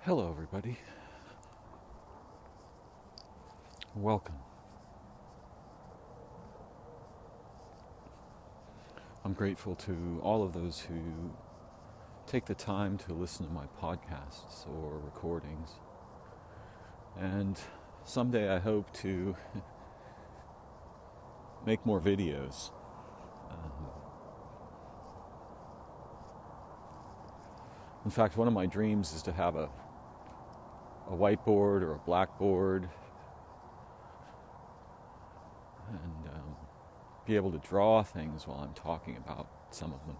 Hello, everybody. Welcome. I'm grateful to all of those who take the time to listen to my podcasts or recordings. And someday I hope to make more videos. In fact, one of my dreams is to have a whiteboard or a blackboard and be able to draw things while I'm talking about some of them.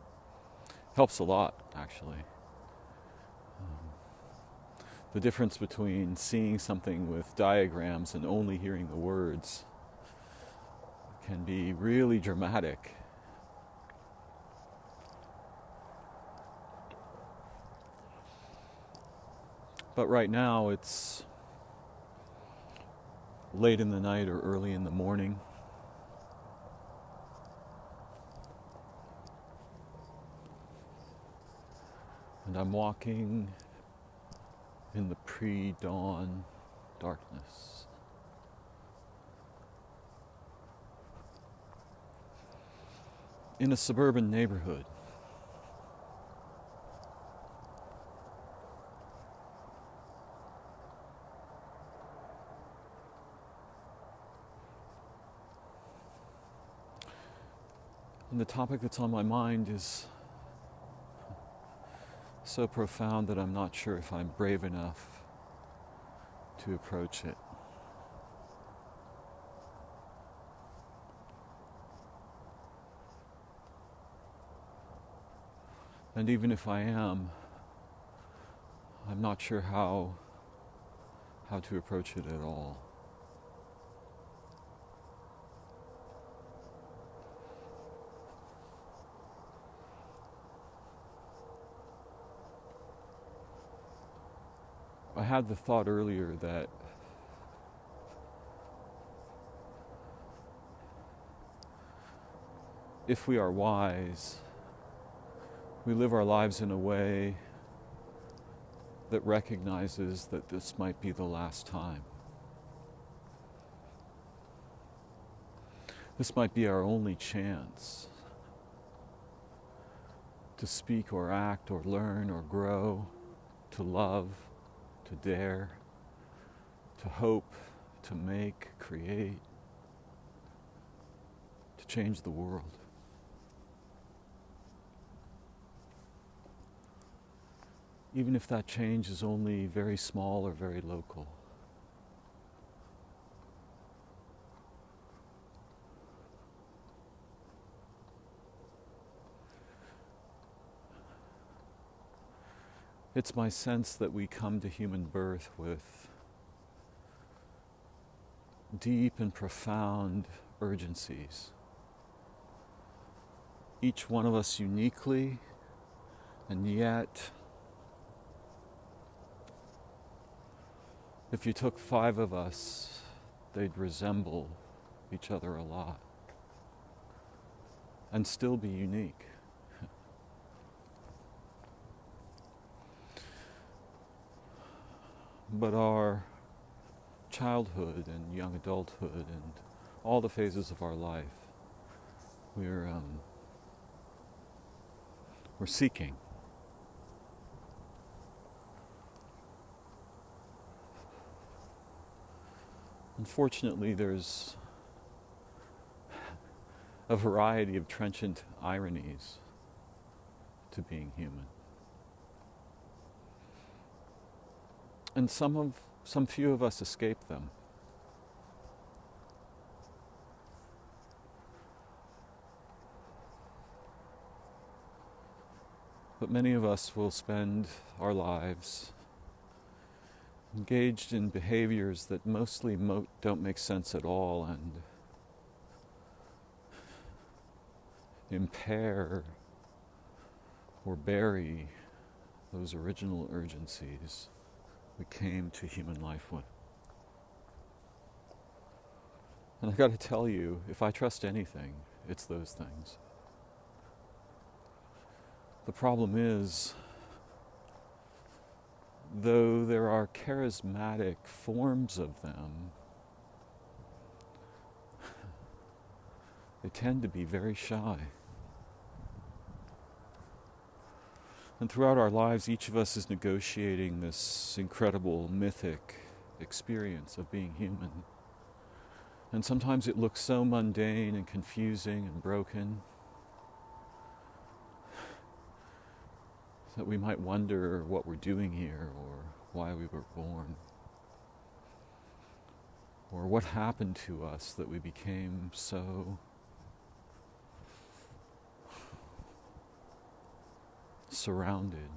Helps a lot, actually. The difference between seeing something with diagrams and only hearing the words can be really dramatic. But right now it's late in the night or early in the morning. And I'm walking in the pre-dawn darkness. In a suburban neighborhood. And the topic that's on my mind is so profound that I'm not sure if I'm brave enough to approach it. And even if I am, I'm not sure how to approach it at all. I had the thought earlier that if we are wise, we live our lives in a way that recognizes that this might be the last time. This might be our only chance to speak or act or learn or grow, to love, to dare, to hope, to make, create, to change the world. Even if that change is only very small or very local. It's my sense that we come to human birth with deep and profound urgencies. Each one of us uniquely, and yet, if you took 5 of us, they'd resemble each other a lot and still be unique. But our childhood and young adulthood and all the phases of our life, we're seeking. Unfortunately, there's a variety of trenchant ironies to being human. And some few of us escape them. But many of us will spend our lives engaged in behaviors that mostly don't make sense at all and impair or bury those original urgencies we came to human life with. And I got to tell you, if I trust anything, it's those things. The problem is though there are charismatic forms of them, they tend to be very shy. And throughout our lives, each of us is negotiating this incredible mythic experience of being human. And sometimes it looks so mundane and confusing and broken that we might wonder what we're doing here, or why we were born, or what happened to us that we became so surrounded,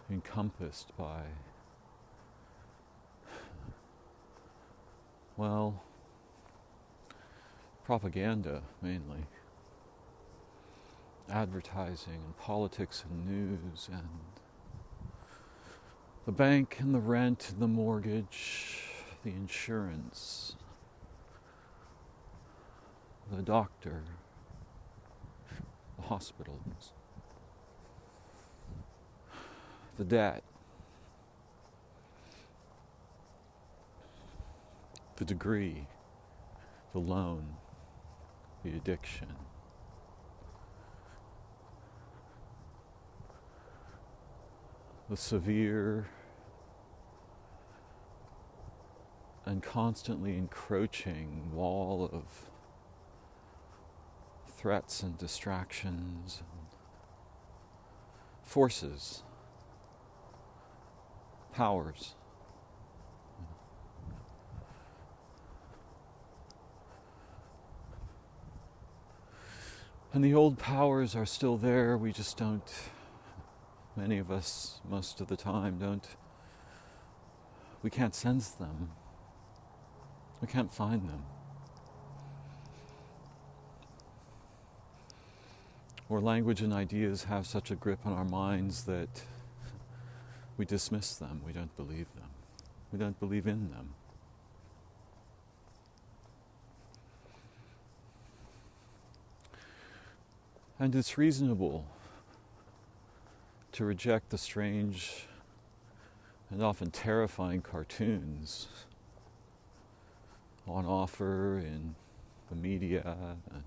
encompassed by, well, propaganda mainly, advertising and politics and news and the bank and the rent and the mortgage, the insurance, the doctor, the hospitals, the debt, the degree, the loan, the addiction. The severe and constantly encroaching wall of threats and distractions and forces, powers. And the old powers are still there, we just don't, many of us, most of the time, we can't sense them. We can't find them. Or language and ideas have such a grip on our minds that we dismiss them, we don't believe them. We don't believe in them. And it's reasonable to reject the strange and often terrifying cartoons on offer in the media and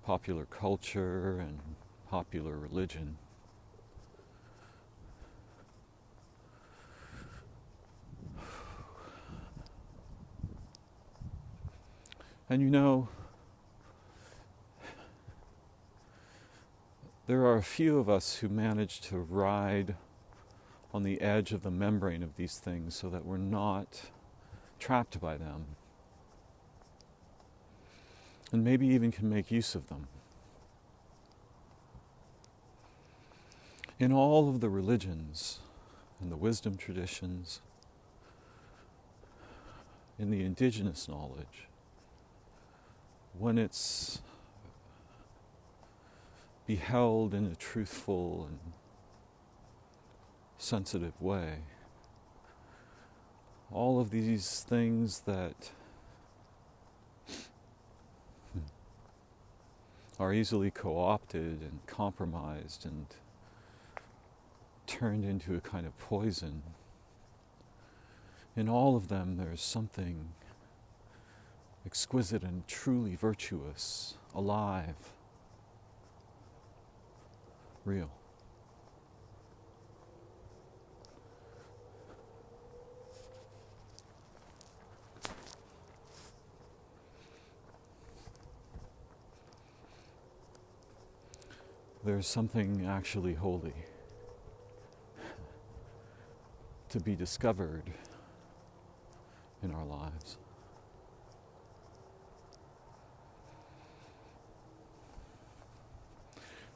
popular culture and popular religion. And you know, there are a few of us who manage to ride on the edge of the membrane of these things so that we're not trapped by them, and maybe even can make use of them. In all of the religions and the wisdom traditions, in the indigenous knowledge, when it's beheld in a truthful and sensitive way, all of these things that are easily co-opted and compromised and turned into a kind of poison, in all of them there's something exquisite and truly virtuous, alive, real. There's something actually holy to be discovered in our lives.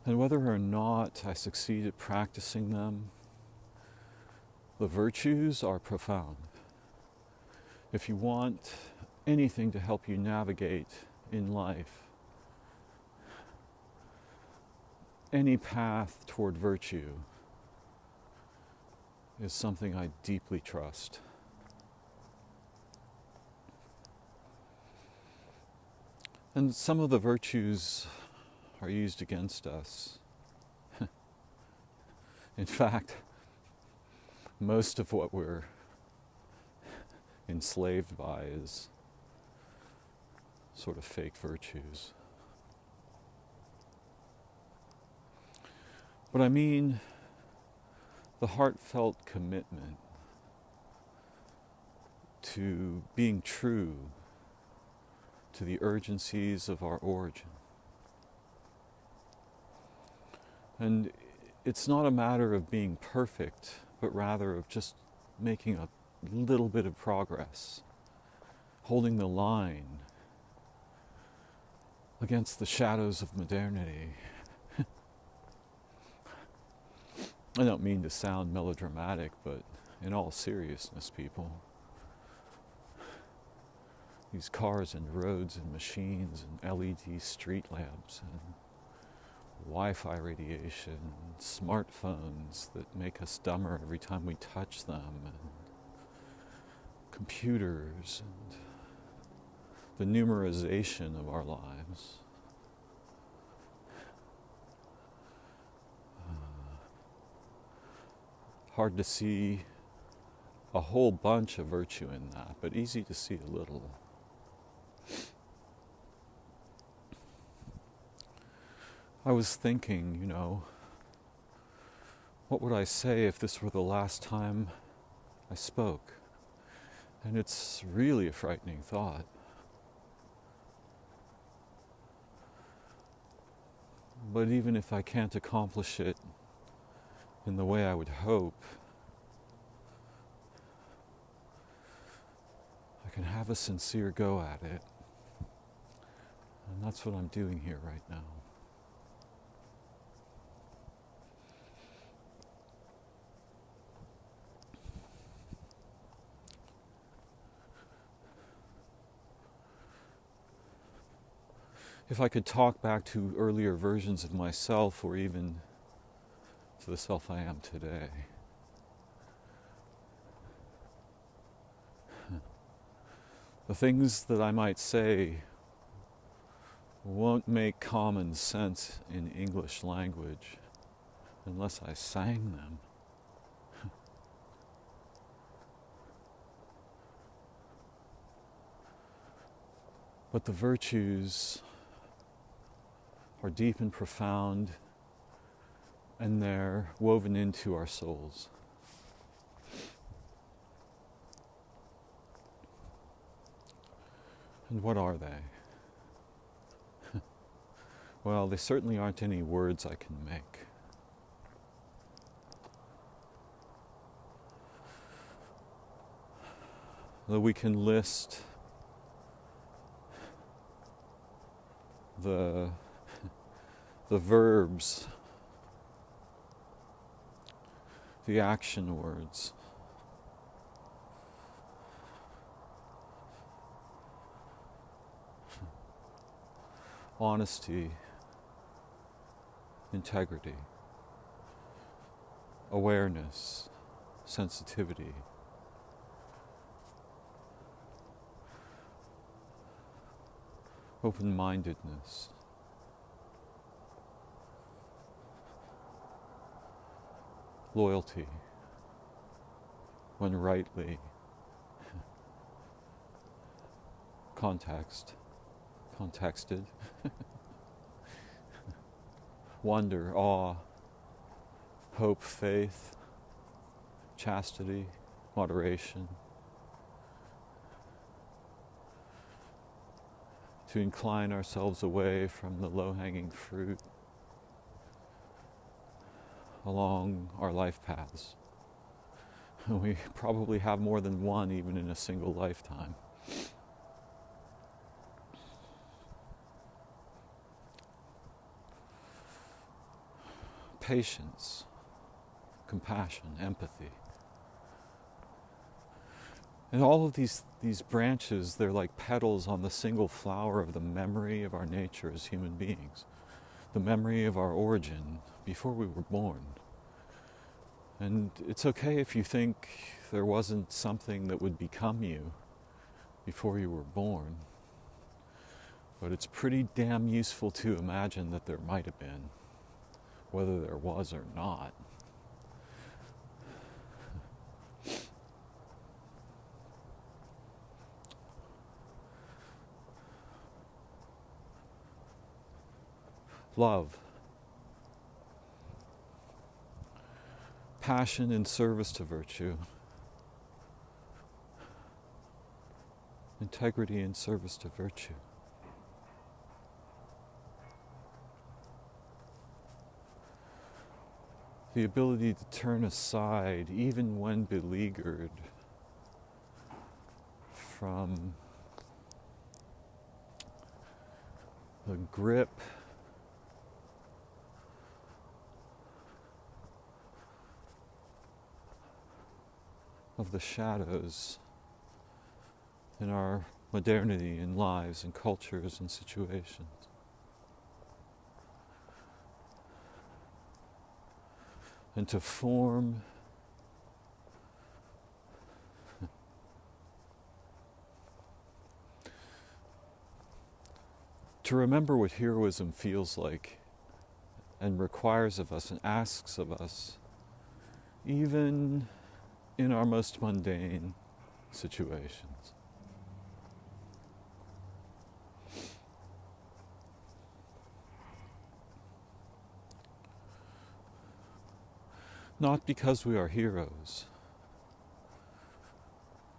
And whether or not I succeed at practicing them, the virtues are profound. If you want anything to help you navigate in life, any path toward virtue is something I deeply trust. And some of the virtues are used against us In fact, most of what we're enslaved by is sort of fake virtues. But I mean the heartfelt commitment to being true to the urgencies of our origin. And it's not a matter of being perfect, but rather of just making a little bit of progress, holding the line against the shadows of modernity. I don't mean to sound melodramatic, but in all seriousness, people, these cars and roads and machines and LED street lamps and Wi-Fi radiation and smartphones that make us dumber every time we touch them, and computers and the numerization of our lives. Hard to see a whole bunch of virtue in that, but easy to see a little. I was thinking, what would I say if this were the last time I spoke? And it's really a frightening thought. But even if I can't accomplish it in the way I would hope, I can have a sincere go at it. And that's what I'm doing here right now. If I could talk back to earlier versions of myself, or even to the self I am today, the things that I might say won't make common sense in English language unless I sang them. But the virtues are deep and profound, and they're woven into our souls. And what are they? Well, they certainly aren't any words I can make. Though we can list the verbs, the action words, honesty, integrity, awareness, sensitivity, open-mindedness, loyalty, when rightly, contexted, wonder, awe, hope, faith, chastity, moderation, to incline ourselves away from the low-hanging fruit along our life paths. We probably have more than one even in a single lifetime. Patience, compassion, empathy. And all of these branches, they're like petals on the single flower of the memory of our nature as human beings, the memory of our origin before we were born. And it's okay if you think there wasn't something that would become you before you were born, but it's pretty damn useful to imagine that there might have been, whether there was or not. love, passion in service to virtue, integrity in service to virtue. The ability to turn aside even when beleaguered from the grip of the shadows in our modernity and lives and cultures and situations. And to form to remember what heroism feels like and requires of us and asks of us, even in our most mundane situations. Not because we are heroes,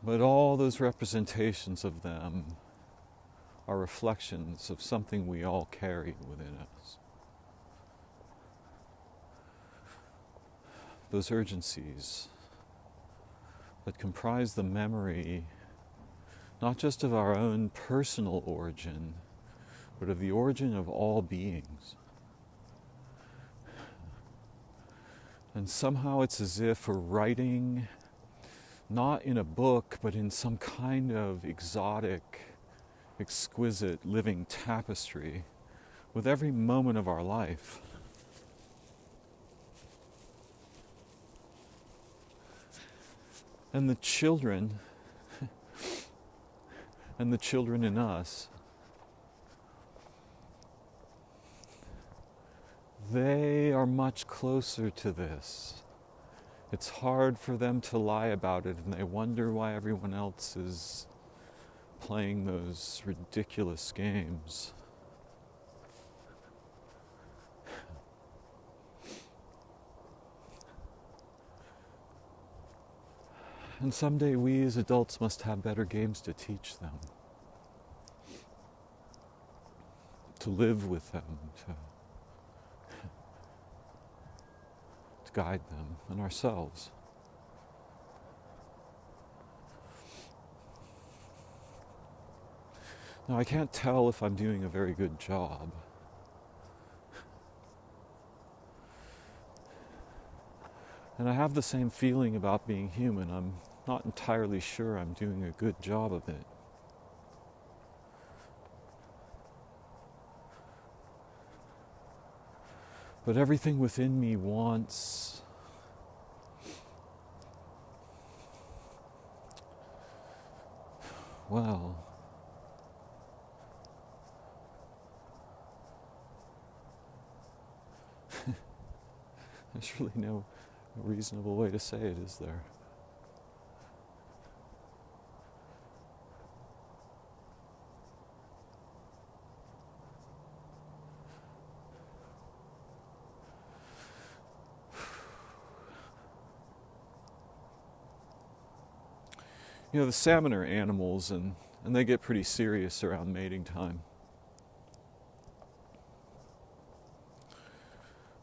but all those representations of them are reflections of something we all carry within us. Those urgencies that comprise the memory, not just of our own personal origin, but of the origin of all beings. And somehow it's as if we're writing, not in a book, but in some kind of exotic, exquisite living tapestry with every moment of our life. And the children, and the children in us, they are much closer to this. It's hard for them to lie about it, and they wonder why everyone else is playing those ridiculous games. And someday we as adults must have better games to teach them, to live with them, to guide them and ourselves. Now, I can't tell if I'm doing a very good job. And I have the same feeling about being human. I'm not entirely sure I'm doing a good job of it. But everything within me wants well, there's really no reasonable way to say it, is there? You know, the salmon are animals, and they get pretty serious around mating time.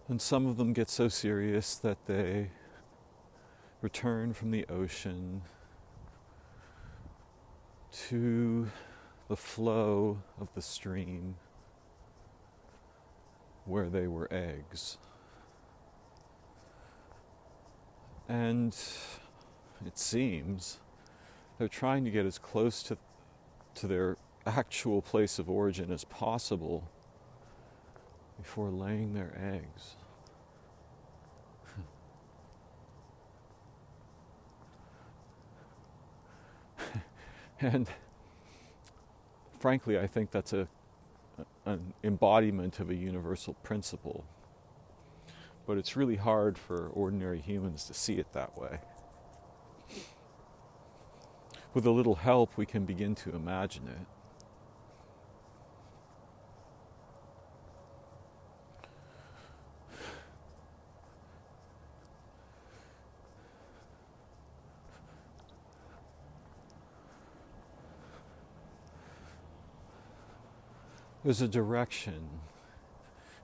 And some of them get so serious that they return from the ocean to the flow of the stream where they were eggs. And it seems they're trying to get as close to their actual place of origin as possible before laying their eggs. And frankly, I think that's an embodiment of a universal principle. But it's really hard for ordinary humans to see it that way. With a little help, we can begin to imagine it. There's a direction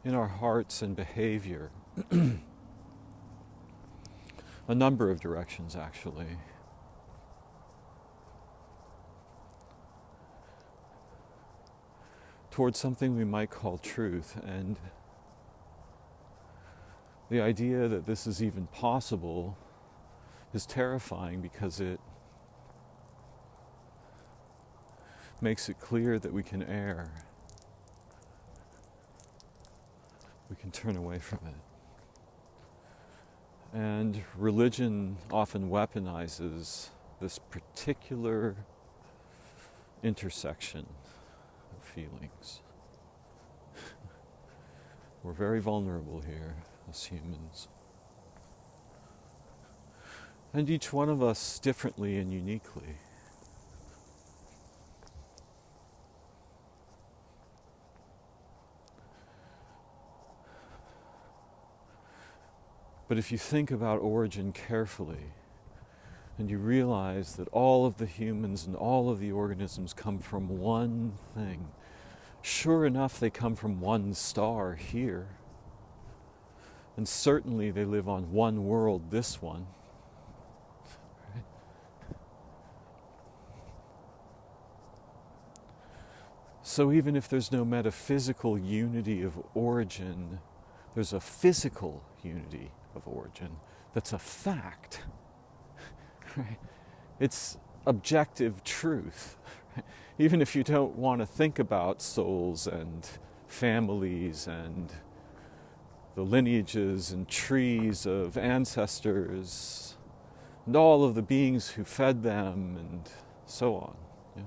in our hearts and behavior, a number of directions actually, towards something we might call truth. And the idea that this is even possible is terrifying because it makes it clear that we can err. We can turn away from it. And religion often weaponizes this particular intersection of feelings. We're very vulnerable here as humans. And each one of us differently and uniquely. But if you think about origin carefully, and you realize that all of the humans and all of the organisms come from one thing, sure enough they come from one star here, and certainly they live on one world, this one. Right? So even if there's no metaphysical unity of origin, there's a physical unity of origin that's a fact. Right? It's objective truth. Right? Even if you don't want to think about souls and families and the lineages and trees of ancestors and all of the beings who fed them and so on. Yeah.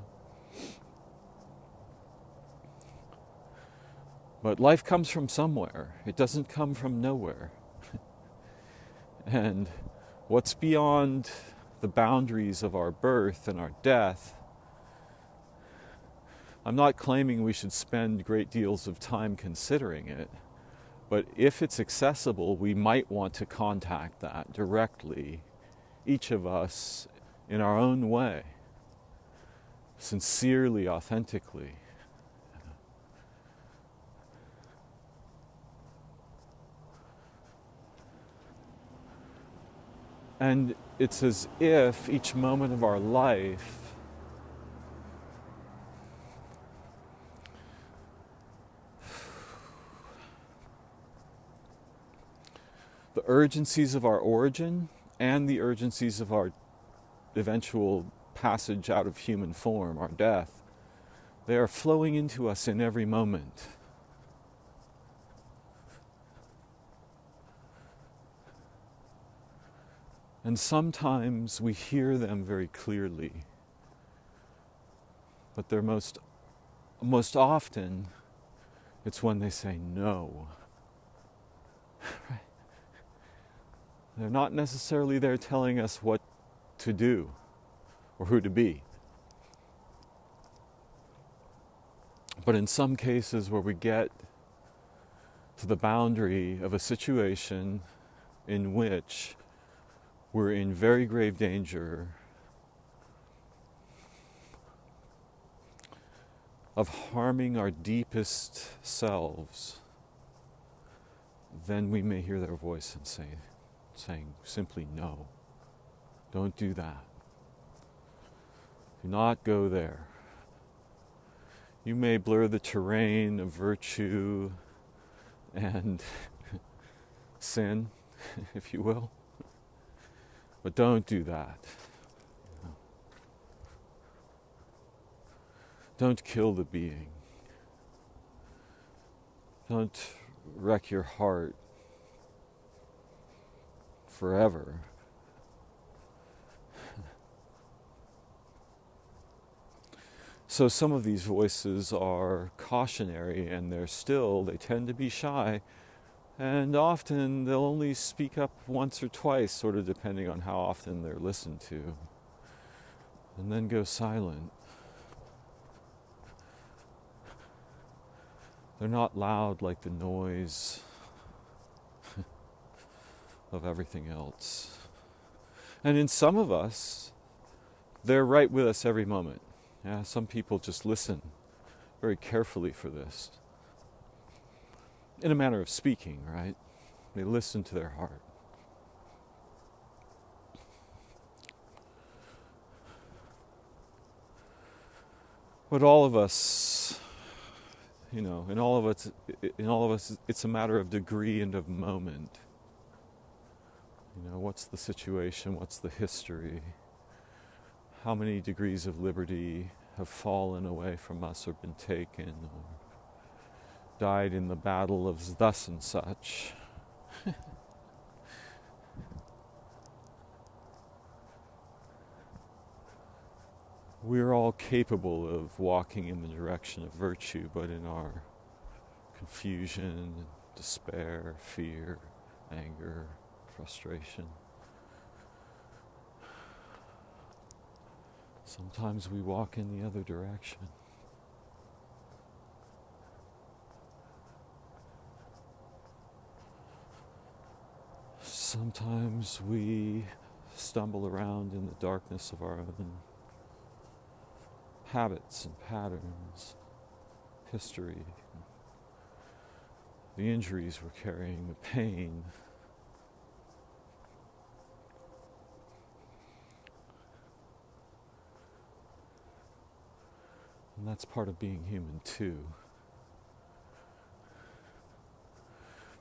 But life comes from somewhere. It doesn't come from nowhere. And what's beyond the boundaries of our birth and our death, I'm not claiming we should spend great deals of time considering it, but if it's accessible, we might want to contact that directly, each of us in our own way, sincerely, authentically. And it's as if each moment of our life the urgencies of our origin and the urgencies of our eventual passage out of human form, our death, they are flowing into us in every moment. And sometimes we hear them very clearly, but they're most often, it's when they say no. They're not necessarily there telling us what to do or who to be. But in some cases where we get to the boundary of a situation in which we're in very grave danger of harming our deepest selves, then we may hear their voice and saying simply no. Don't do that. Do not go there. You may blur the terrain of virtue and sin, if you will. But don't do that. Don't kill the being. Don't wreck your heart forever. So some of these voices are cautionary, and they tend to be shy. And often they'll only speak up once or twice, sort of depending on how often they're listened to, and then go silent. They're not loud like the noise of everything else. And in some of us, they're right with us every moment. Yeah, some people just listen very carefully for this. In a manner of speaking, right? They listen to their heart. But all of us, in all of us, it's a matter of degree and of moment. What's the situation? What's the history? How many degrees of liberty have fallen away from us or been taken or died in the battle of thus and such? We're all capable of walking in the direction of virtue, but in our confusion, despair, fear, anger, frustration, sometimes we walk in the other direction. Sometimes we stumble around in the darkness of our own habits and patterns, history, the injuries we're carrying, the pain. And that's part of being human too.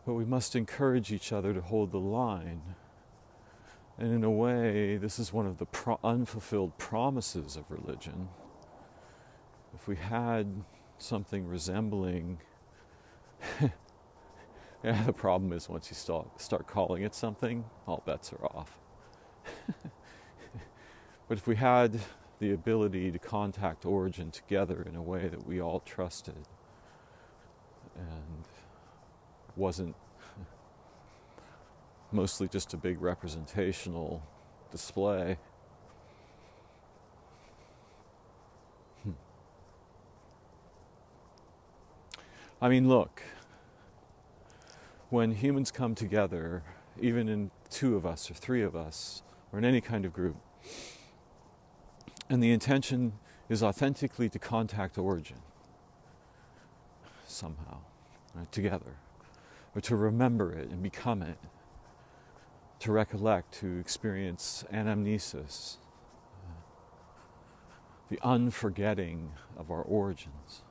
But we must encourage each other to hold the line. And in a way, this is one of the unfulfilled promises of religion. If we had something resembling, the problem is once you start calling it something, all bets are off. But if we had the ability to contact origin together in a way that we all trusted and wasn't mostly just a big representational display, look, when humans come together, even in 2 of us or 3 of us, or in any kind of group, and the intention is authentically to contact origin somehow, right, together, or to remember it and become it, to recollect, to experience anamnesis, the unforgetting of our origins.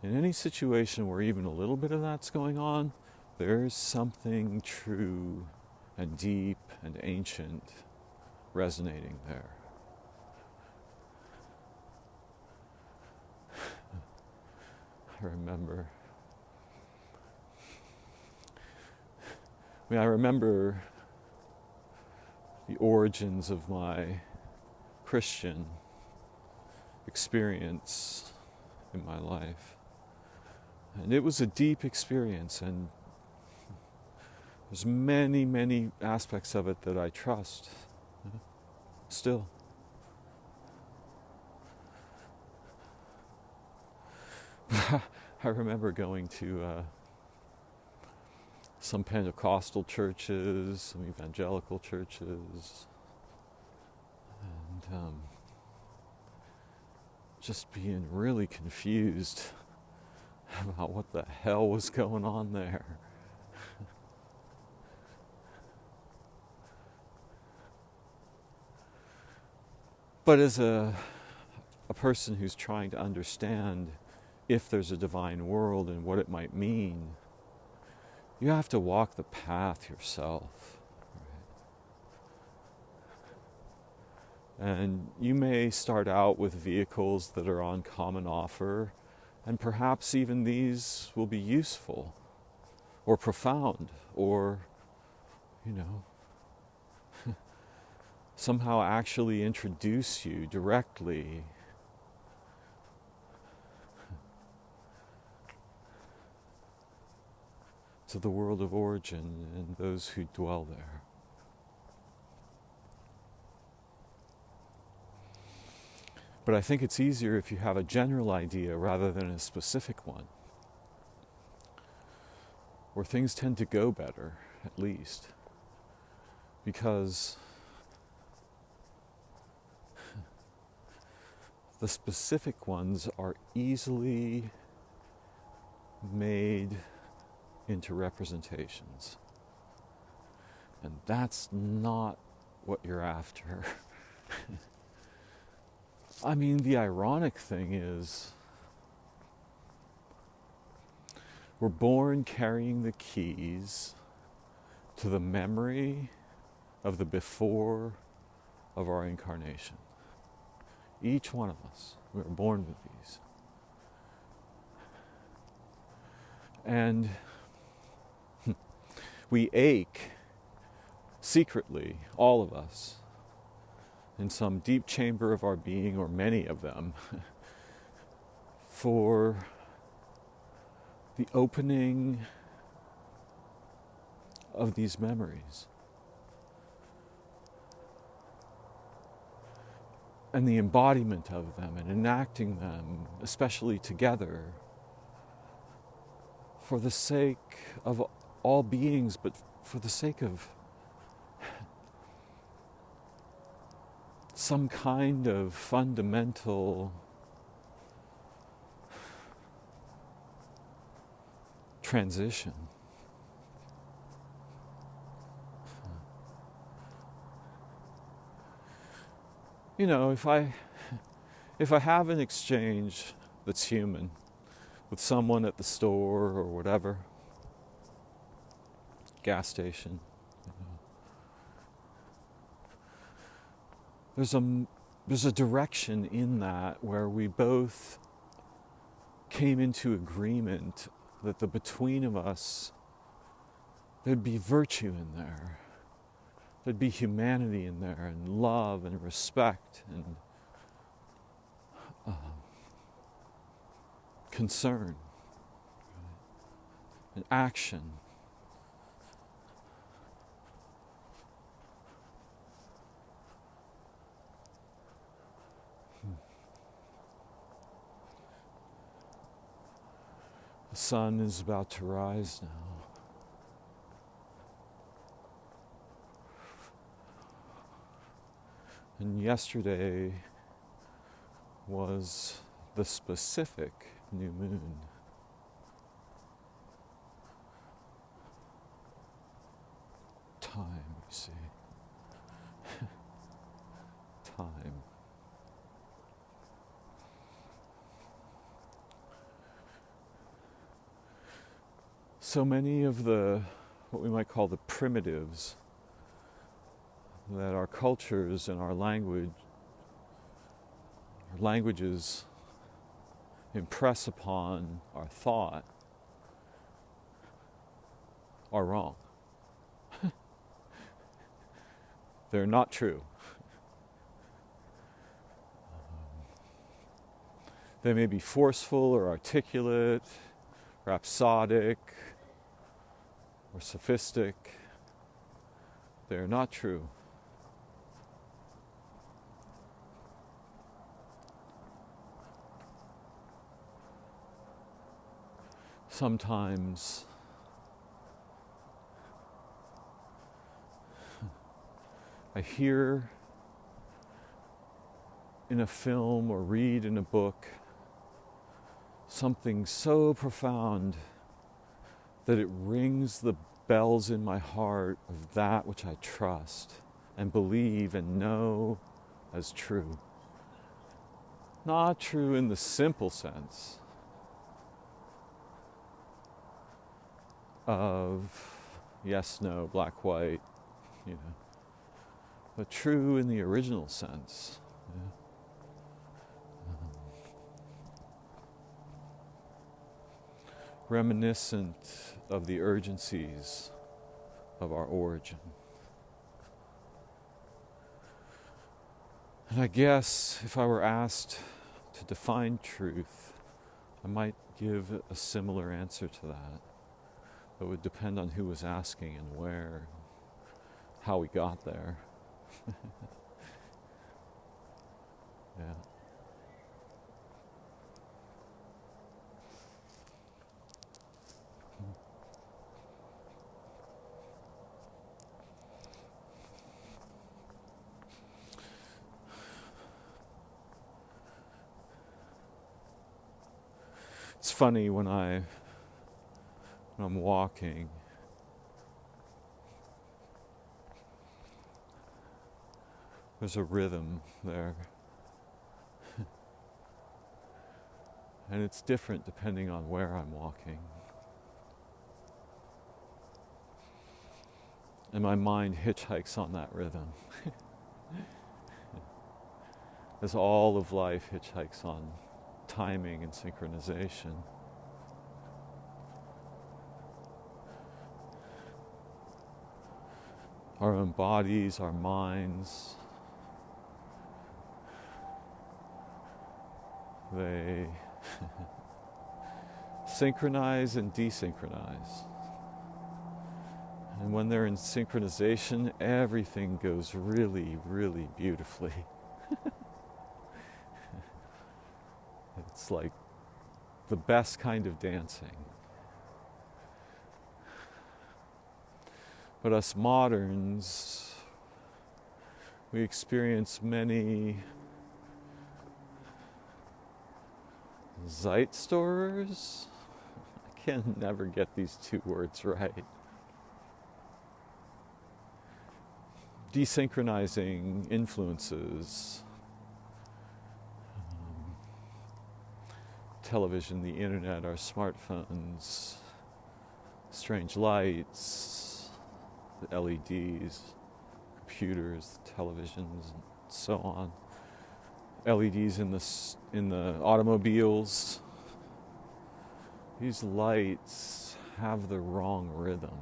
In any situation where even a little bit of that's going on, there's something true and deep and ancient resonating there. I remember the origins of my Christian experience in my life. And it was a deep experience, and there's many, many aspects of it that I trust still. I remember going to some Pentecostal churches, some evangelical churches, and just being really confused about what the hell was going on there. But as a person who's trying to understand if there's a divine world and what it might mean, you have to walk the path yourself. Right? And you may start out with vehicles that are on common offer, and perhaps even these will be useful or profound or, somehow actually introduce you directly to the world of origin and those who dwell there. But I think it's easier if you have a general idea rather than a specific one, where things tend to go better, at least, because the specific ones are easily made into representations. And that's not what you're after. I mean, the ironic thing is, we're born carrying the keys to the memory of the before of our incarnation. Each one of us, we were born with these. And we ache secretly, all of us, in some deep chamber of our being, or many of them, for the opening of these memories. And the embodiment of them and enacting them, especially together, for the sake of all beings, but for the sake of some kind of fundamental transition. You know, if I have an exchange that's human with someone at the store or whatever, gas station, there's a direction in that where we both came into agreement that the between of us, there'd be virtue in there. There'd be humanity in there, and love and respect and concern and action. The sun is about to rise now. And yesterday was the specific new moon. Time, you see. Time. So many of what we might call the primitives that our cultures and our languages impress upon our thought are wrong. They're not true. They may be forceful or articulate, rhapsodic or sophistic. They're not true. Sometimes I hear in a film or read in a book something so profound that it rings the bells in my heart of that which I trust and believe and know as true. Not true in the simple sense of yes, no, black, white, but true in the original sense. Reminiscent of the urgencies of our origin. And I guess if I were asked to define truth, I might give a similar answer to that. It would depend on who was asking and where, how we got there. Yeah. It's funny when I'm walking, there's a rhythm there. And it's different depending on where I'm walking. And my mind hitchhikes on that rhythm. As all of life hitchhikes on timing and synchronization. Our own bodies, our minds, they synchronize and desynchronize. And when they're in synchronization, everything goes really, really beautifully. It's like the best kind of dancing. But us moderns, we experience many Zeitstorers. I can never get these two words right. Desynchronizing influences. Television, the internet, our smartphones, strange lights, the LEDs, computers, televisions, and so on. LEDs in the automobiles. These lights have the wrong rhythm.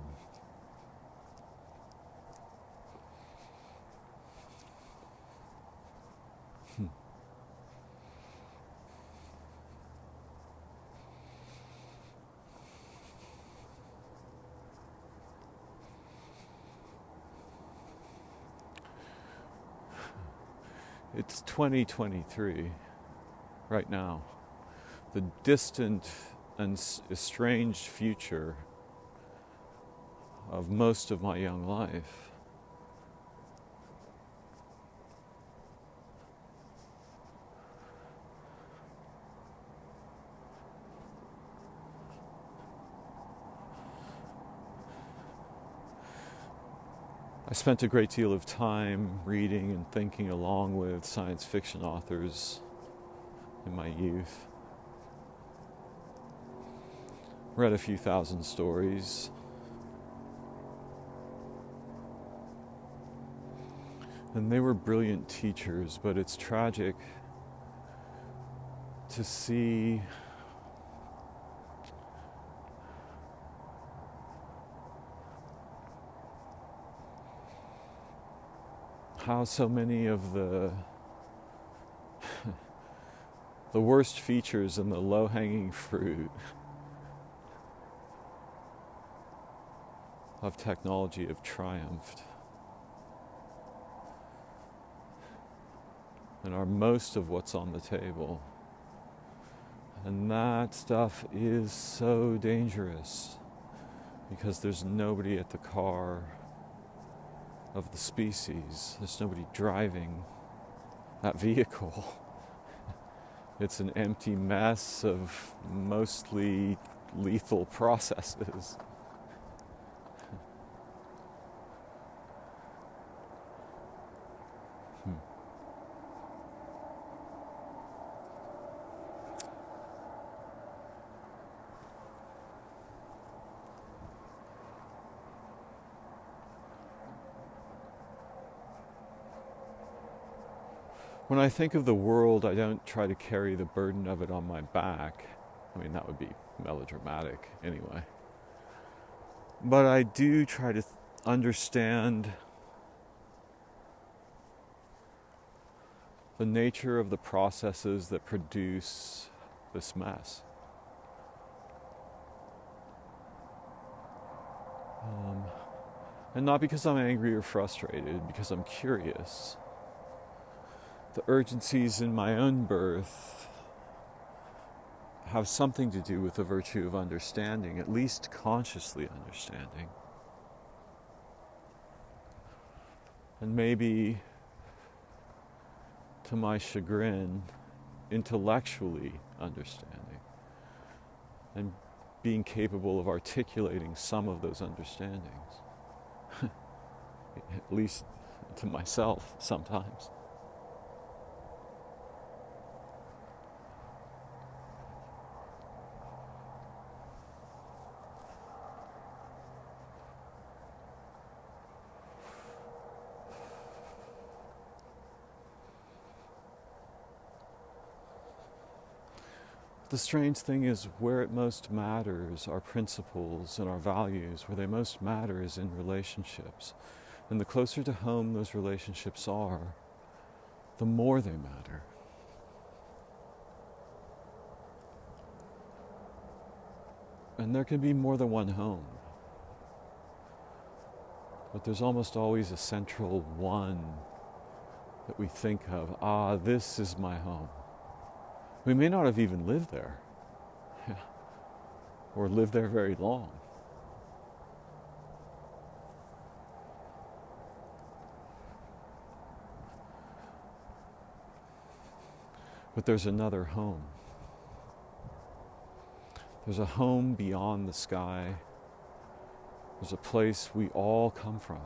It's 2023 right now. The distant and estranged future of most of my young life. I spent a great deal of time reading and thinking along with science fiction authors in my youth. Read a few thousand stories. And they were brilliant teachers, but it's tragic to see how so many of the worst features and the low-hanging fruit of technology have triumphed and are most of what's on the table. And that stuff is so dangerous because there's nobody at the car of the species. There's nobody driving that vehicle. It's an empty mess of mostly lethal processes. When I think of the world, I don't try to carry the burden of it on my back. I mean, that would be melodramatic anyway. But I do try to understand the nature of the processes that produce this mess. And not because I'm angry or frustrated, because I'm curious. The urgencies in my own birth have something to do with the virtue of understanding, at least consciously understanding. And maybe, to my chagrin, intellectually understanding. and being capable of articulating some of those understandings, at least to myself sometimes. The strange thing is, where it most matters, our principles and our values, where they most matter is in relationships. And the closer to home those relationships are, the more they matter. And there can be more than one home. But there's almost always a central one that we think of. This is my home. We may not have even lived there, or lived there very long. But there's another home. There's a home beyond the sky. There's a place we all come from.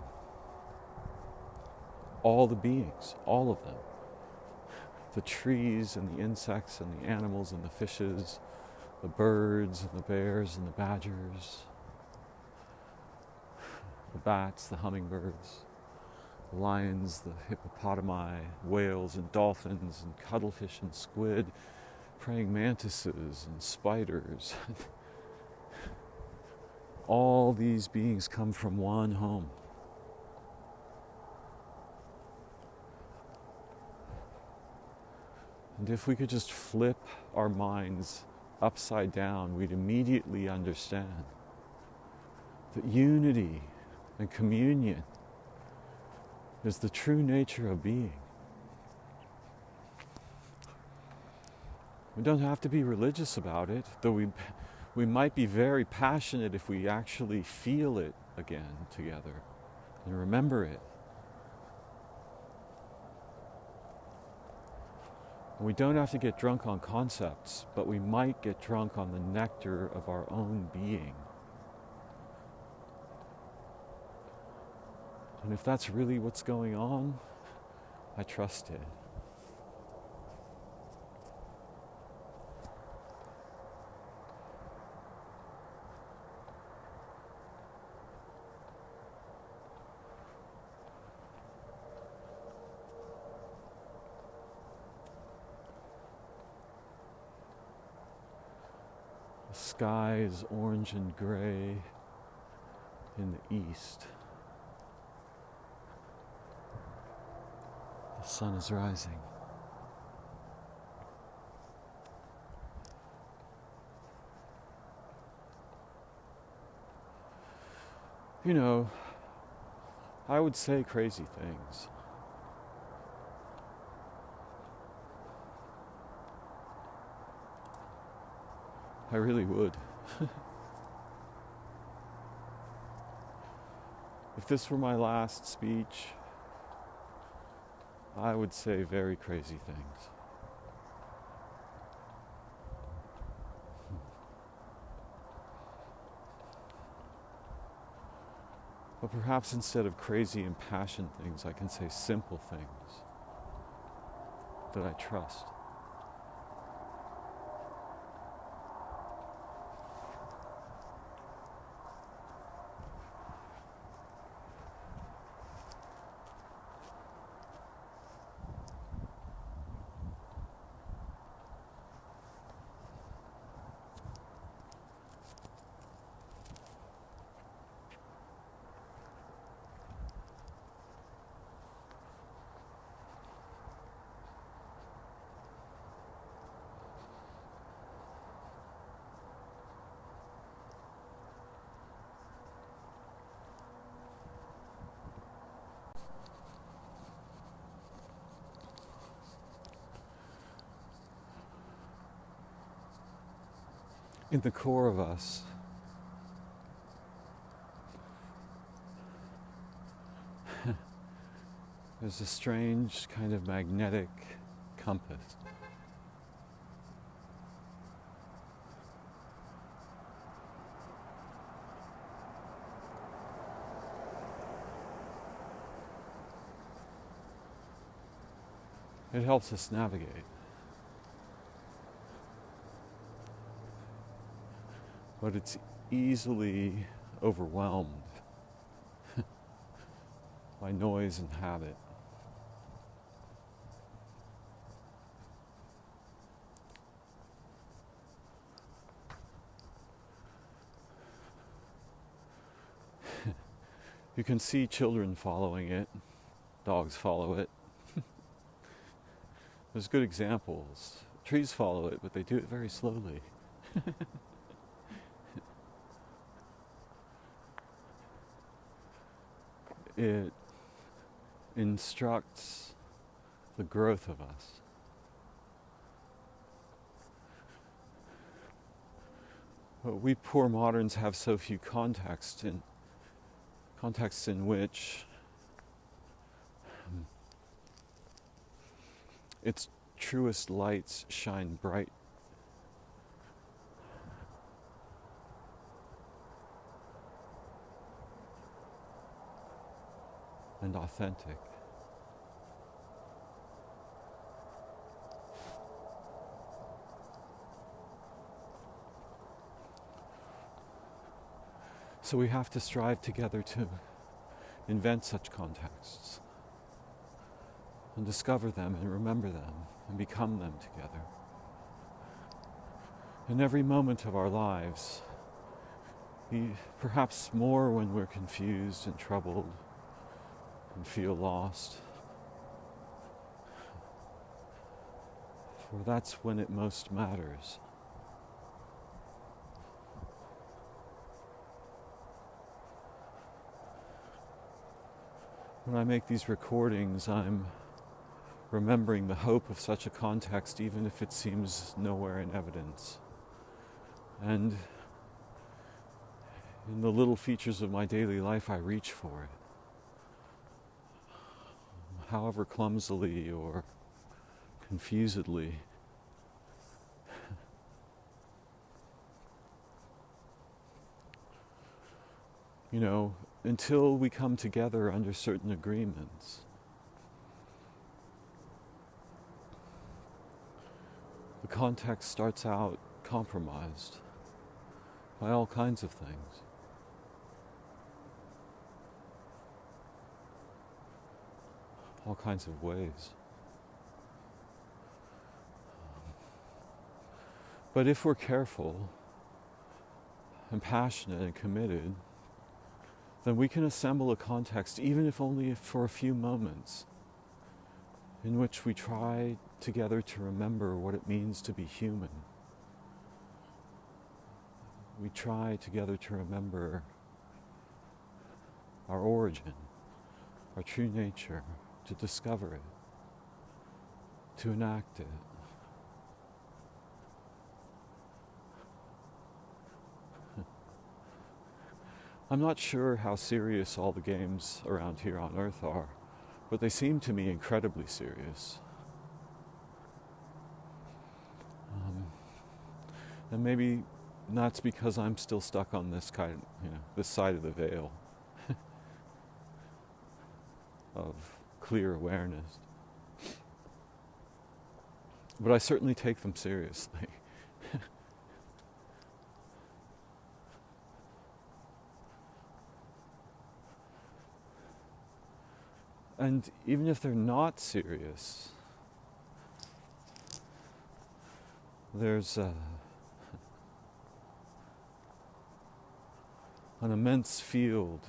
All the beings, all of them. The trees and the insects and the animals and the fishes, the birds and the bears and the badgers, the bats, the hummingbirds, the lions, the hippopotami, whales and dolphins and cuttlefish and squid, praying mantises and spiders. All these beings come from one home. And if we could just flip our minds upside down, we'd immediately understand that unity and communion is the true nature of being. We don't have to be religious about it, though we might be very passionate if we actually feel it again together and remember it. We don't have to get drunk on concepts, but we might get drunk on the nectar of our own being. And if that's really what's going on, I trust it. The sky is orange and gray in the east. The sun is rising. You know, I would say crazy things. I really would. If this were my last speech, I would say very crazy things. But perhaps instead of crazy impassioned things, I can say simple things that I trust. In the core of us, there's a strange kind of magnetic compass. It helps us navigate. But it's easily overwhelmed by noise and habit. You can see children following it, dogs follow it. There's good examples. Trees follow it, but they do it very slowly. It instructs the growth of us. But we poor moderns have so few contexts in which its truest lights shine bright. And authentic. So we have to strive together to invent such contexts and discover them and remember them and become them together. In every moment of our lives, perhaps more when we're confused and troubled and feel lost. For that's when it most matters. When I make these recordings, I'm remembering the hope of such a context, even if it seems nowhere in evidence. And in the little features of my daily life, I reach for it. However clumsily or confusedly. You know, until we come together under certain agreements, the context starts out compromised by all kinds of things. All kinds of ways. But if we're careful and passionate and committed, then we can assemble a context, even if only for a few moments, in which we try together to remember what it means to be human. We try together to remember our origin, our true nature, to discover it, to enact it. I'm not sure how serious all the games around here on Earth are, but they seem to me incredibly serious. And maybe that's because I'm still stuck on this this side of the veil of clear awareness. But I certainly take them seriously. And even if they're not serious, there's an immense field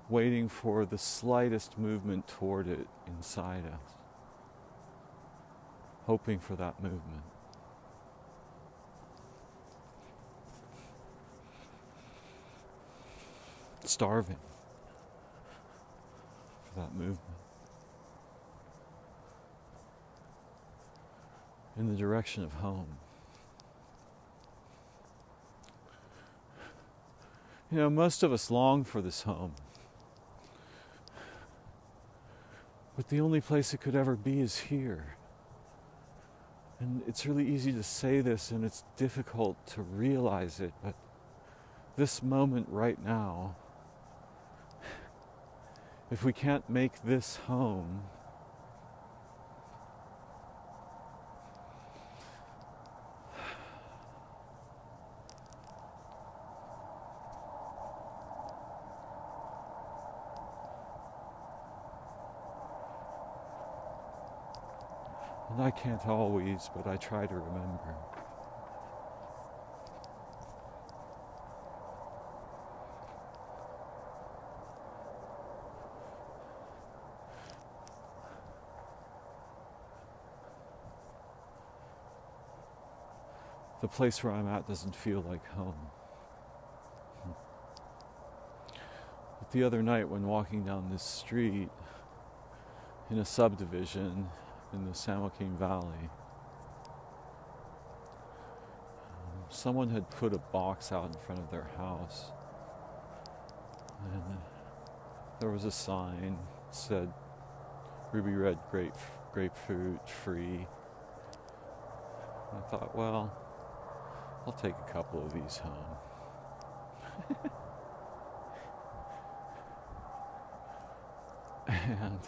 waiting for the slightest movement toward it inside us, hoping for that movement. Starving for that movement in the direction of home. You know, most of us long for this home, but the only place it could ever be is here. And it's really easy to say this, and it's difficult to realize it, but this moment right now if we can't make this home, and I can't always, but I try to remember. The place where I'm at doesn't feel like home. But the other night when walking down this street in a subdivision in the San Joaquin Valley, someone had put a box out in front of their house, and there was a sign that said Ruby Red grapefruit free. I thought, well, I'll take a couple of these home. And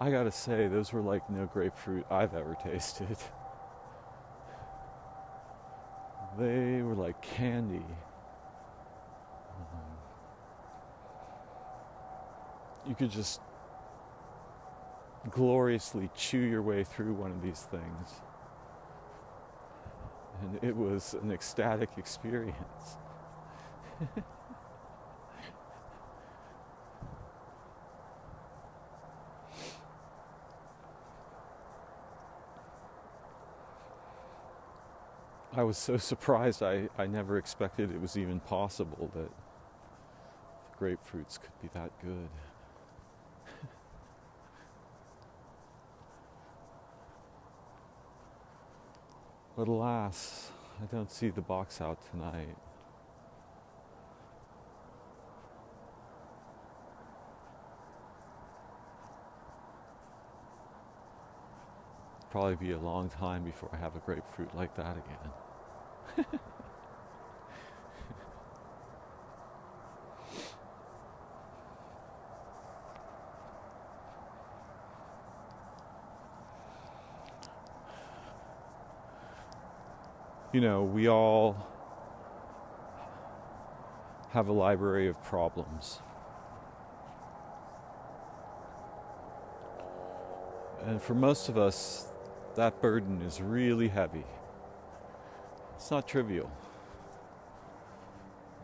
I gotta say, those were like no grapefruit I've ever tasted. They were like candy. You could just gloriously chew your way through one of these things. And it was an ecstatic experience. I was so surprised. I never expected it was even possible that the grapefruits could be that good. But alas, I don't see the box out tonight. Probably be a long time before I have a grapefruit like that again. You know, we all have a library of problems. And for most of us, that burden is really heavy. It's not trivial.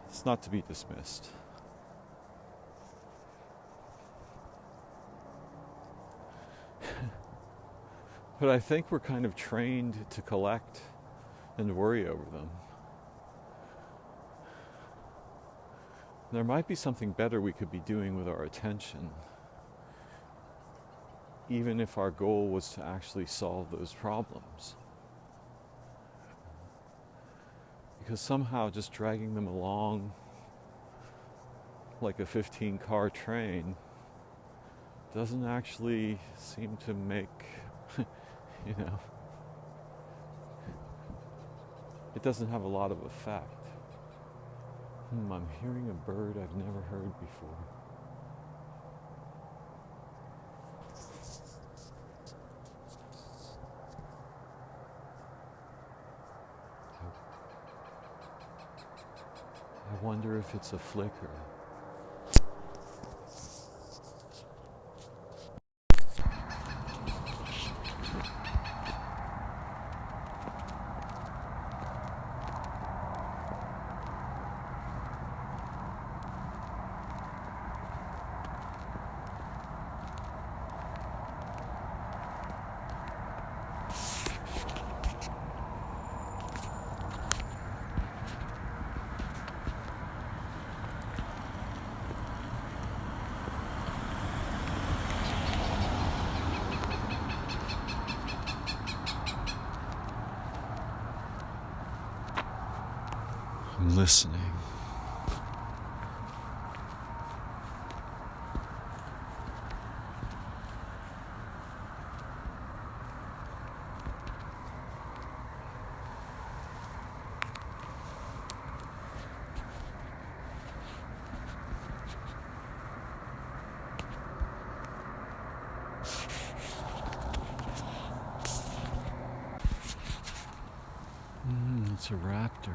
It's not to be dismissed. But I think we're kind of trained to collect and worry over them. There might be something better we could be doing with our attention, even if our goal was to actually solve those problems. Because somehow just dragging them along like a 15-car train doesn't actually seem to make, it doesn't have a lot of effect. I'm hearing a bird I've never heard before. I wonder if it's a flicker. I'm listening. It's a raptor.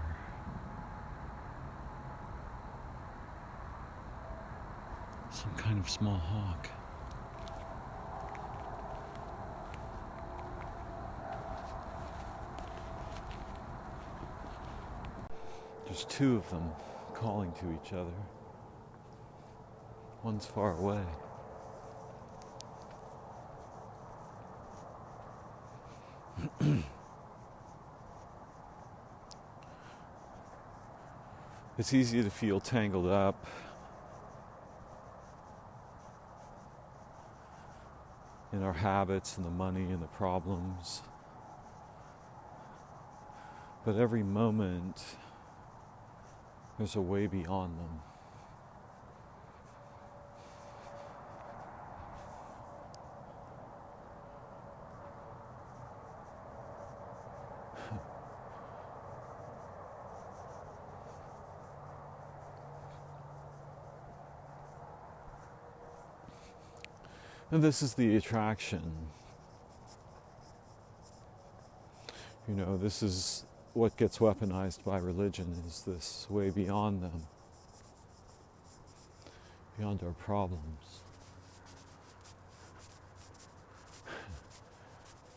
Some kind of small hawk. There's two of them calling to each other. One's far away. It's easy to feel tangled up in our habits and the money and the problems. But every moment, there's a way beyond them. And this is the attraction. You know, this is what gets weaponized by religion, is this way beyond them, beyond our problems.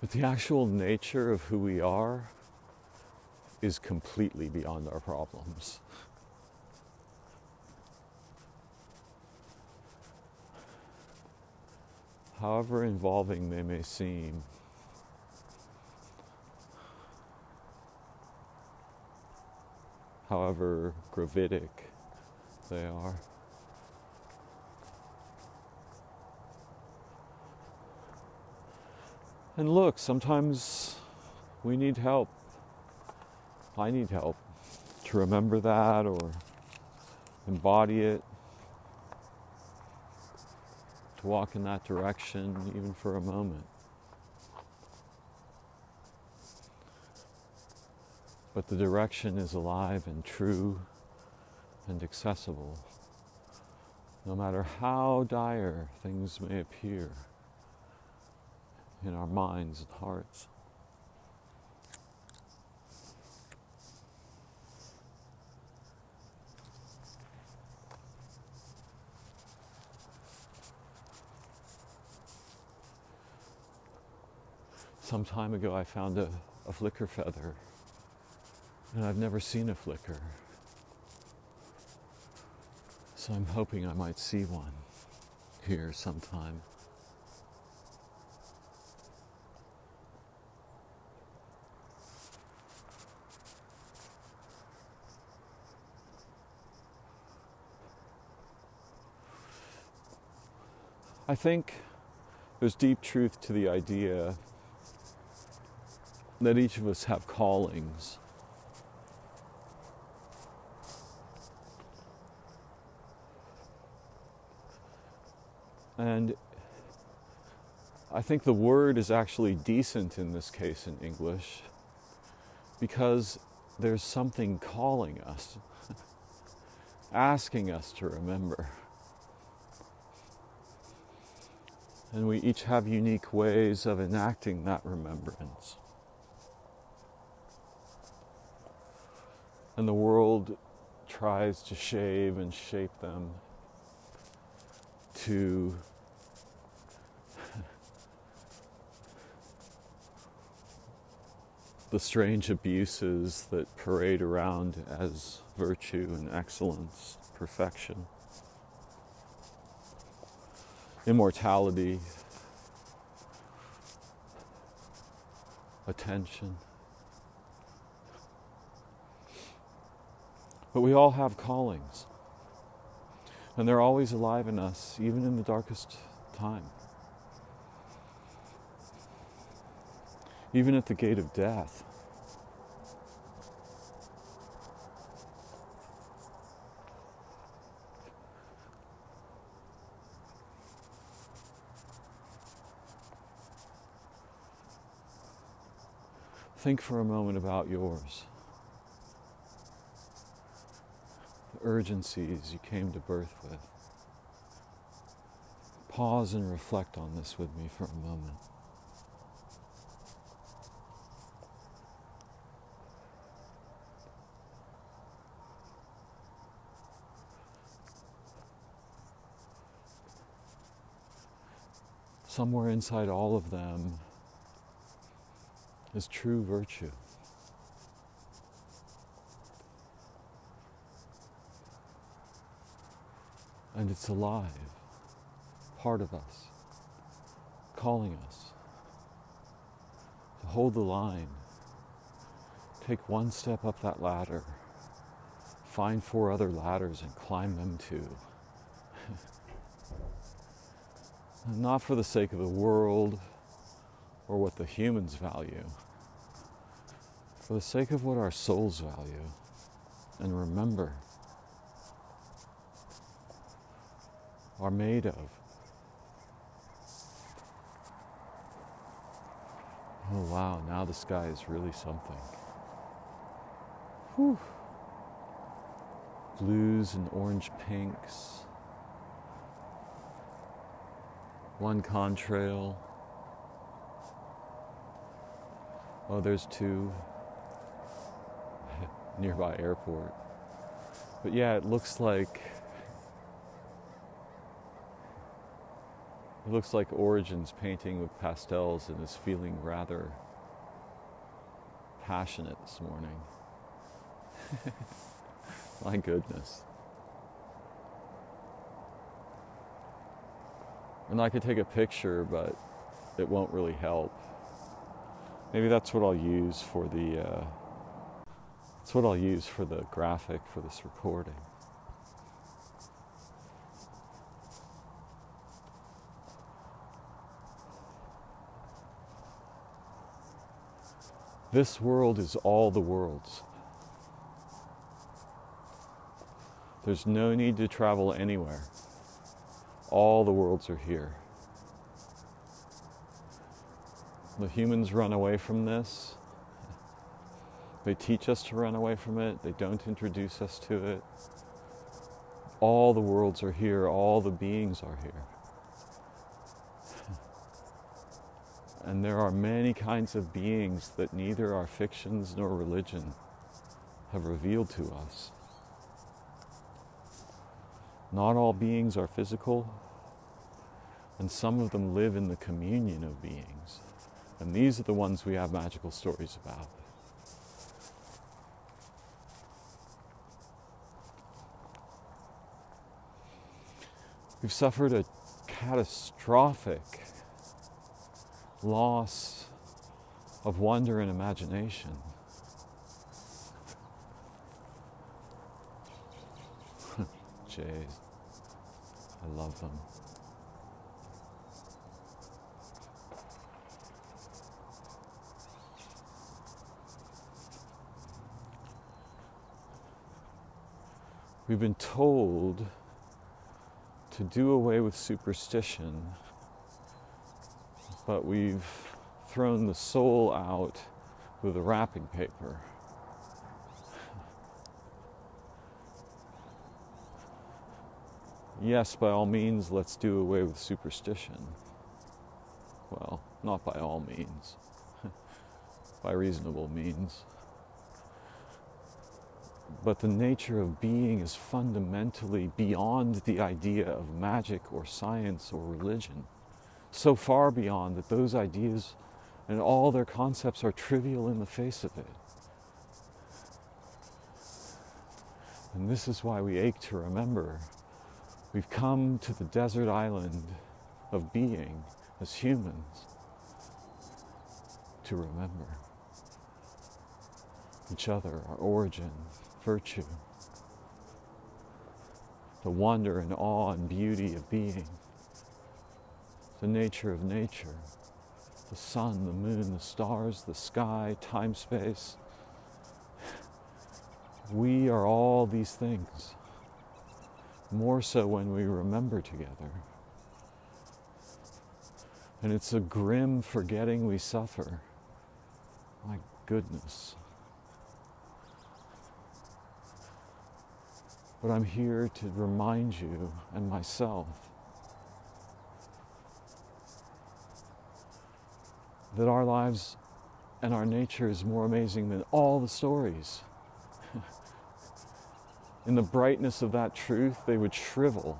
But the actual nature of who we are is completely beyond our problems. However involving they may seem, however gravitic they are. And look, sometimes we need help. I need help to remember that or embody it, to walk in that direction even for a moment. But the direction is alive and true and accessible, no matter how dire things may appear in our minds and hearts. Some time ago I found a flicker feather, and I've never seen a flicker. So I'm hoping I might see one here sometime. I think there's deep truth to the idea that each of us have callings. And I think the word is actually decent in this case in English, because there's something calling us, asking us to remember. And we each have unique ways of enacting that remembrance. And the world tries to shave and shape them to the strange abuses that parade around as virtue and excellence, perfection, immortality, attention. But we all have callings, and they're always alive in us, even in the darkest time. Even at the gate of death. Think for a moment about yours. The urgencies you came to birth with. Pause and reflect on this with me for a moment. somewhere inside all of them is true virtue. And it's alive, part of us, calling us to hold the line, take one step up that ladder, find 4 other ladders and climb them too. Not for the sake of the world or what the humans value, for the sake of what our souls value. And remember, are made of. Oh wow, now the sky is really something. Whew. Blues and orange pinks. One contrail. Oh, there's 2. Nearby airport. But yeah, it looks like Origin's painting with pastels and is feeling rather passionate this morning. My goodness. And I could take a picture, but it won't really help. Maybe that's what I'll use for the graphic for this recording. This world is all the worlds. There's no need to travel anywhere. All the worlds are here. The humans run away from this. They teach us to run away from it. They don't introduce us to it. All the worlds are here. All the beings are here. And there are many kinds of beings that neither our fictions nor religion have revealed to us. Not all beings are physical, and some of them live in the communion of beings. And these are the ones we have magical stories about. We've suffered a catastrophic loss of wonder and imagination. Jays, I love them. We've been told to do away with superstition, but we've thrown the soul out with the wrapping paper. Yes, by all means, let's do away with superstition. Well, not by all means, by reasonable means. But the nature of being is fundamentally beyond the idea of magic or science or religion. So far beyond that those ideas and all their concepts are trivial in the face of it. And this is why we ache to remember. We've come to the desert island of being as humans to remember each other, our origin, virtue, the wonder and awe and beauty of being, the nature of nature, the sun, the moon, the stars, the sky, time, space. We are all these things. More so when we remember together. And it's a grim forgetting we suffer. My goodness. But I'm here to remind you and myself that our lives and our nature is more amazing than all the stories. In the brightness of that truth, they would shrivel.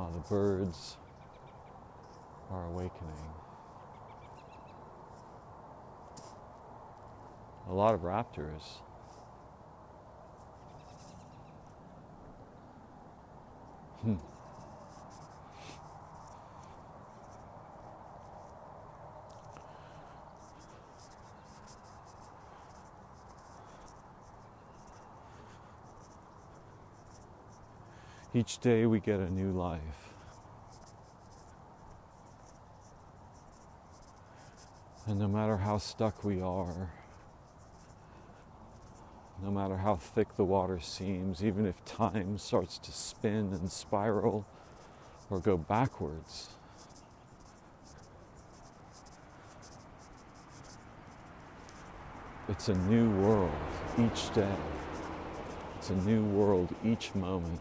The birds are awakening. A lot of raptors. Each day we get a new life. And no matter how stuck we are, no matter how thick the water seems, even if time starts to spin and spiral or go backwards, it's a new world each day. It's a new world each moment.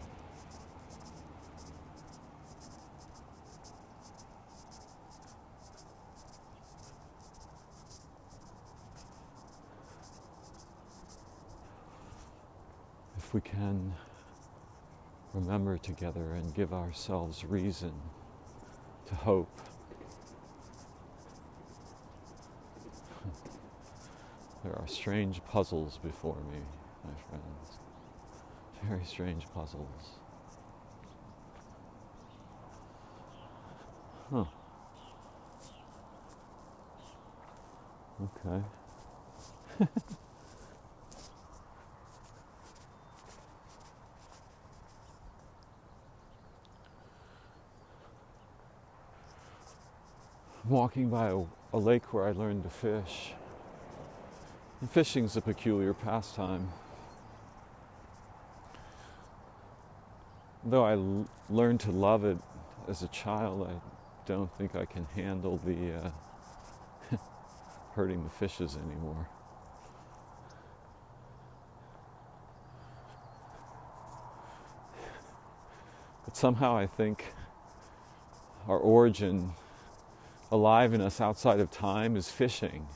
If we can remember together and give ourselves reason to hope, there are strange puzzles before me, my friends. Very strange puzzles. Huh. Okay. I'm walking by a lake where I learned to fish. And fishing's a peculiar pastime. Though I learned to love it as a child, I don't think I can handle the hurting the fishes anymore. But somehow I think our origin alive in us outside of time is fishing.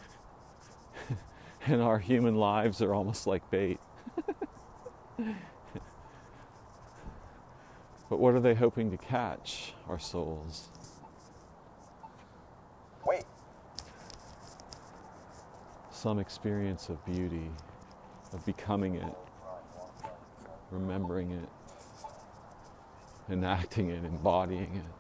And our human lives are almost like bait. But what are they hoping to catch, our souls? Wait. Some experience of beauty, of becoming it, remembering it, enacting it, embodying it.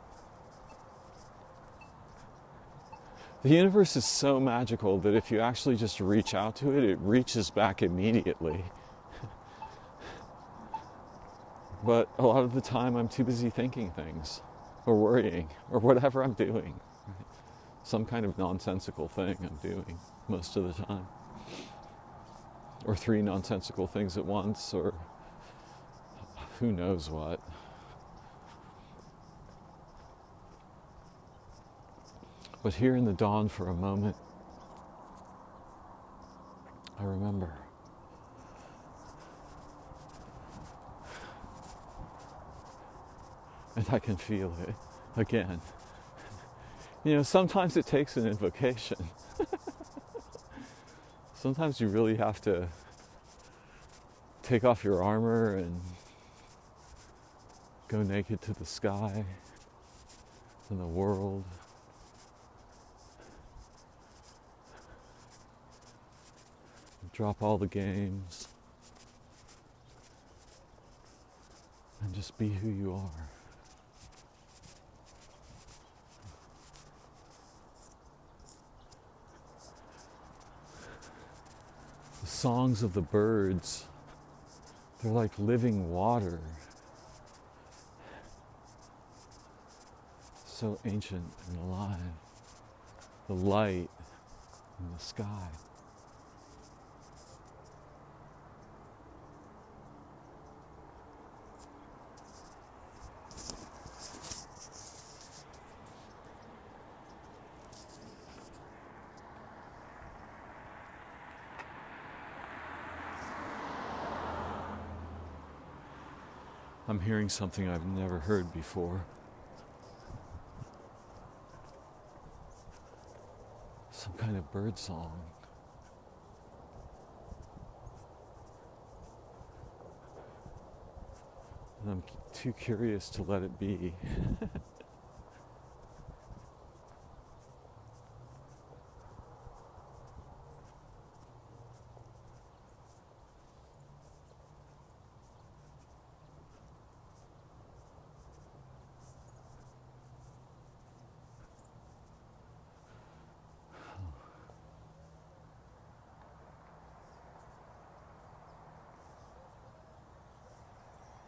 The universe is so magical that if you actually just reach out to it, it reaches back immediately. But a lot of the time I'm too busy thinking things, or worrying, or whatever I'm doing. Some kind of nonsensical thing I'm doing most of the time. Or 3 nonsensical things at once, or who knows what. But here in the dawn for a moment, I remember. And I can feel it again. You know, sometimes it takes an invocation. Sometimes you really have to take off your armor and go naked to the sky and the world. Drop all the games and just be who you are. The songs of the birds, they're like living water. So ancient and alive. The light in the sky. I'm hearing something I've never heard before. Some kind of bird song. And I'm too curious to let it be.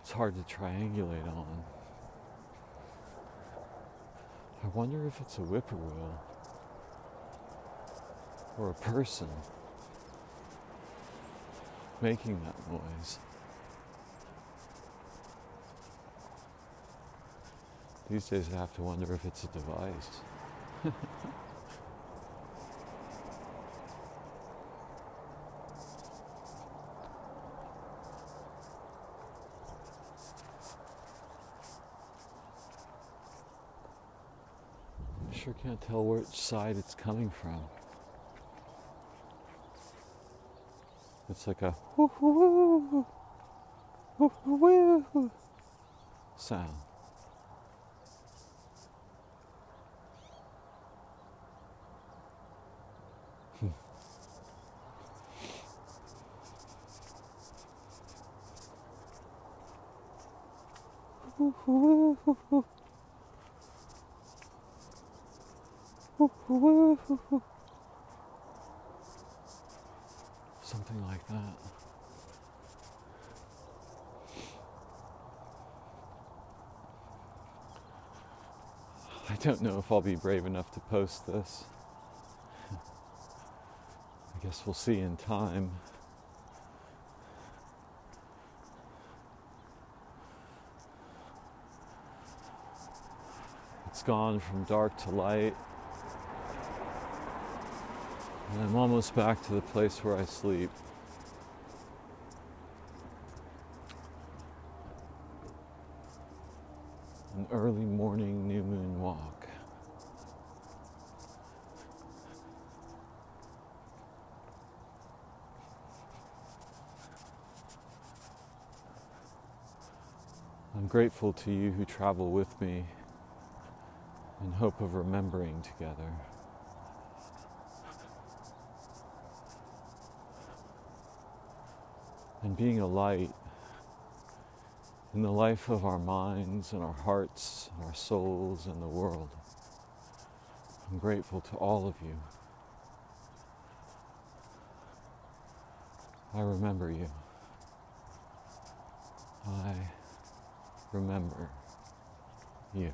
It's hard to triangulate on. I wonder if it's a whippoorwill or a person making that noise. These days I have to wonder if it's a device. I sure can't tell which side it's coming from. It's like a whoo-hoo-woo, whoo-hoo-woo sound. Something like that. I don't know if I'll be brave enough to post this. I guess we'll see in time. It's gone from dark to light. And I'm almost back to the place where I sleep. An early morning new moon walk. I'm grateful to you who travel with me in hope of remembering together. And being a light in the life of our minds and our hearts and our souls and the world. I'm grateful to all of you. I remember you. I remember you.